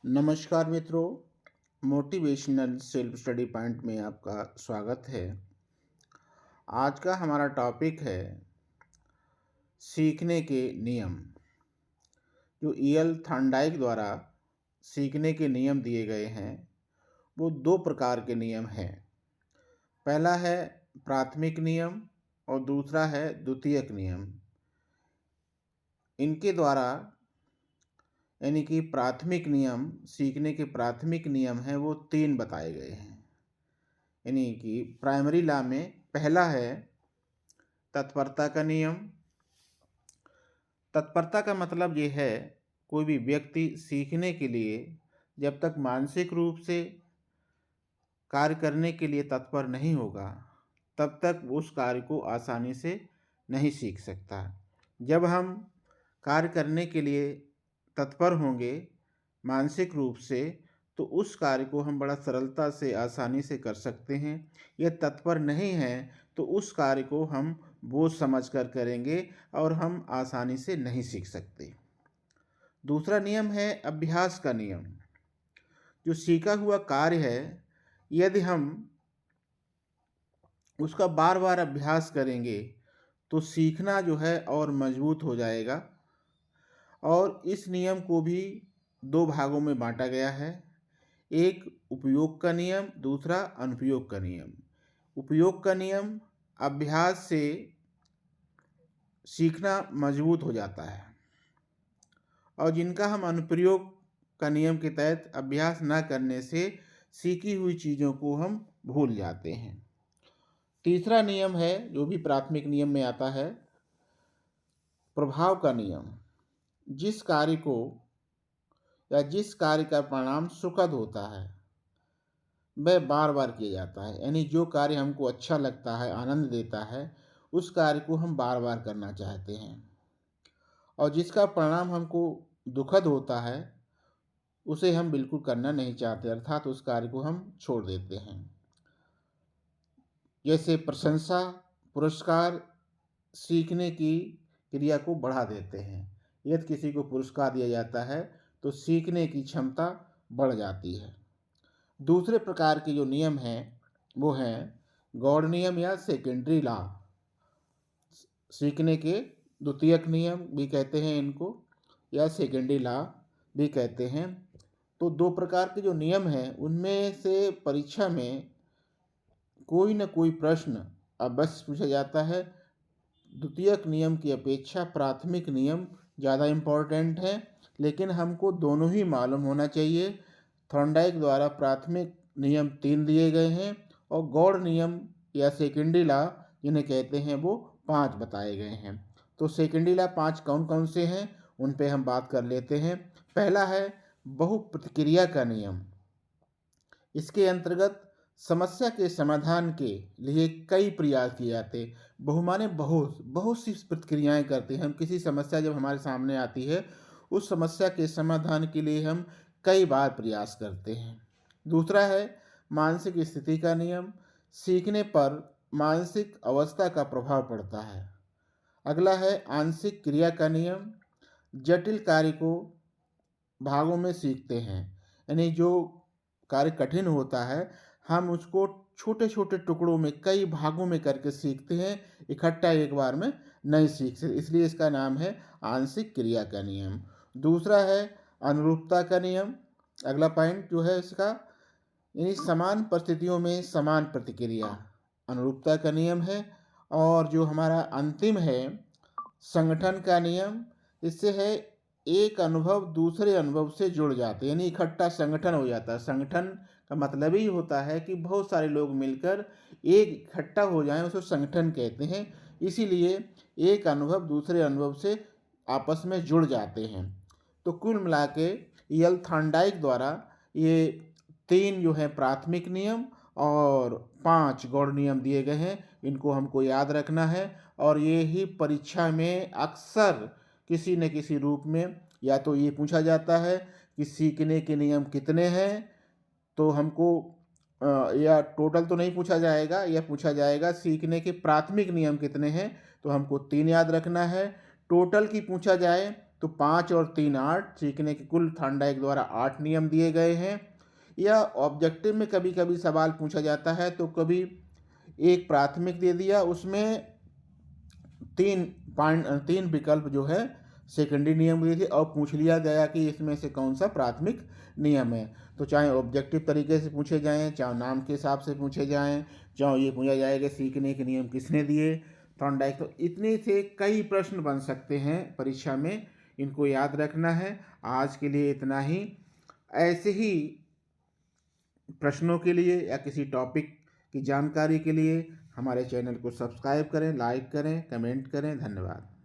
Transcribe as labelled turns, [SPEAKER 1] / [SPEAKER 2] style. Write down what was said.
[SPEAKER 1] नमस्कार मित्रों, motivational self study point में आपका स्वागत है। आज का हमारा टॉपिक है सीखने के नियम। जो ईएल थॉर्नडाइक द्वारा सीखने के नियम दिए गए हैं वो दो प्रकार के नियम हैं। पहला है प्राथमिक नियम और दूसरा है द्वितीयक नियम। इनके द्वारा यानी कि प्राथमिक नियम, सीखने के प्राथमिक नियम हैं वो 3 बताए गए हैं। यानी कि प्राइमरी लॉ में पहला है तत्परता का नियम। तत्परता का मतलब ये है कोई भी व्यक्ति सीखने के लिए जब तक मानसिक रूप से कार्य करने के लिए तत्पर नहीं होगा तब तक उस कार्य को आसानी से नहीं सीख सकता। जब हम कार्य करने के लिए तत्पर होंगे मानसिक रूप से तो उस कार्य को हम बड़ा सरलता से आसानी से कर सकते हैं। यह तत्पर नहीं है तो उस कार्य को हम बोझ समझकर करेंगे और हम आसानी से नहीं सीख सकते। दूसरा नियम है अभ्यास का नियम। जो सीखा हुआ कार्य है यदि हम उसका बार बार अभ्यास करेंगे तो सीखना जो है और मजबूत हो जाएगा। और इस नियम को भी 2 भागों में बांटा गया है, एक उपयोग का नियम, दूसरा अनुपयोग का नियम। उपयोग का नियम अभ्यास से सीखना मजबूत हो जाता है और जिनका हम अनुप्रयोग का नियम के तहत अभ्यास न करने से सीखी हुई चीज़ों को हम भूल जाते हैं। तीसरा नियम है जो भी प्राथमिक नियम में आता है, प्रभाव का नियम। जिस कार्य को या जिस कार्य का परिणाम सुखद होता है वह बार बार किया जाता है। यानी जो कार्य हमको अच्छा लगता है, आनंद देता है, उस कार्य को हम बार बार करना चाहते हैं। और जिसका परिणाम हमको दुखद होता है उसे हम बिल्कुल करना नहीं चाहते, अर्थात उस कार्य को हम छोड़ देते हैं। जैसे प्रशंसा, पुरस्कार सीखने की क्रिया को बढ़ा देते हैं। यदि किसी को पुरस्कार दिया जाता है तो सीखने की क्षमता बढ़ जाती है। दूसरे प्रकार के जो नियम हैं वो हैं गौड़ नियम या सेकेंडरी लॉ। सीखने के द्वितीयक नियम भी कहते हैं इनको, या सेकेंडरी लॉ भी कहते हैं। तो 2 प्रकार के जो नियम हैं उनमें से परीक्षा में कोई न कोई प्रश्न अवश्य पूछा जाता है। द्वितीयक नियम की अपेक्षा प्राथमिक नियम ज़्यादा इम्पोर्टेंट है, लेकिन हमको दोनों ही मालूम होना चाहिए। थॉर्नडाइक द्वारा प्राथमिक नियम 3 दिए गए हैं और गौड़ नियम या सेकेंडरी लॉ जिन्हें कहते हैं वो 5 बताए गए हैं। तो सेकेंडरी लॉ 5 कौन कौन से हैं उन पे हम बात कर लेते हैं। पहला है बहुप्रतिक्रिया का नियम। इसके अंतर्गत समस्या के समाधान के लिए कई प्रयास किए जाते हैं। बहु माने बहुत सी प्रतिक्रियाएं करते हैं। हम किसी समस्या जब हमारे सामने आती है उस समस्या के समाधान के लिए हम कई बार प्रयास करते हैं। दूसरा है मानसिक स्थिति का नियम। सीखने पर मानसिक अवस्था का प्रभाव पड़ता है। अगला है आंशिक क्रिया का नियम। जटिल कार्य को भागों में सीखते हैं। यानी जो कार्य कठिन होता है हम उसको छोटे छोटे टुकड़ों में कई भागों में करके सीखते हैं, इकट्ठा एक बार में नहीं सीख सकते, इसलिए इसका नाम है आंशिक क्रिया का नियम। दूसरा है अनुरूपता का नियम। अगला पॉइंट जो है इसका, यानी समान परिस्थितियों में समान प्रतिक्रिया, अनुरूपता का नियम है। और जो हमारा अंतिम है संगठन का नियम। इससे है एक अनुभव दूसरे अनुभव से जुड़ जाते हैं, यानी इकट्ठा संगठन हो जाता है। संगठन का मतलब ही होता है कि बहुत सारे लोग मिलकर एक इकट्ठा हो जाएं, उसको संगठन कहते हैं। इसीलिए एक अनुभव दूसरे अनुभव से आपस में जुड़ जाते हैं। तो कुल मिला के ईएल थॉर्नडाइक द्वारा ये 3 जो है प्राथमिक नियम और 5 गौड़ नियम दिए गए हैं। इनको हमको याद रखना है और ये ही परीक्षा में अक्सर किसी न किसी रूप में या तो ये पूछा जाता है कि सीखने के नियम कितने हैं, तो हमको या टोटल तो नहीं पूछा जाएगा, या पूछा जाएगा सीखने के प्राथमिक नियम कितने हैं, तो हमको 3 याद रखना है। टोटल की पूछा जाए तो 5 और 3 8 सीखने के कुल थॉर्नडाइक द्वारा 8 नियम दिए गए हैं। या ऑब्जेक्टिव में कभी कभी सवाल पूछा जाता है तो कभी एक प्राथमिक दे दिया, उसमें 3 विकल्प जो है सेकेंडरी नियम दिए थे और पूछ लिया गया कि इसमें से कौन सा प्राथमिक नियम है। तो चाहे ऑब्जेक्टिव तरीके से पूछे जाएं, चाहे नाम के हिसाब से पूछे जाएं, चाहे ये पूछा जाए कि सीखने के नियम किसने दिए थॉर्नडाइक, तो इतने से कई प्रश्न बन सकते हैं परीक्षा में, इनको याद रखना है। आज के लिए इतना ही। ऐसे ही प्रश्नों के लिए या किसी टॉपिक की जानकारी के लिए हमारे चैनल को सब्सक्राइब करें, लाइक करें, कमेंट करें। धन्यवाद।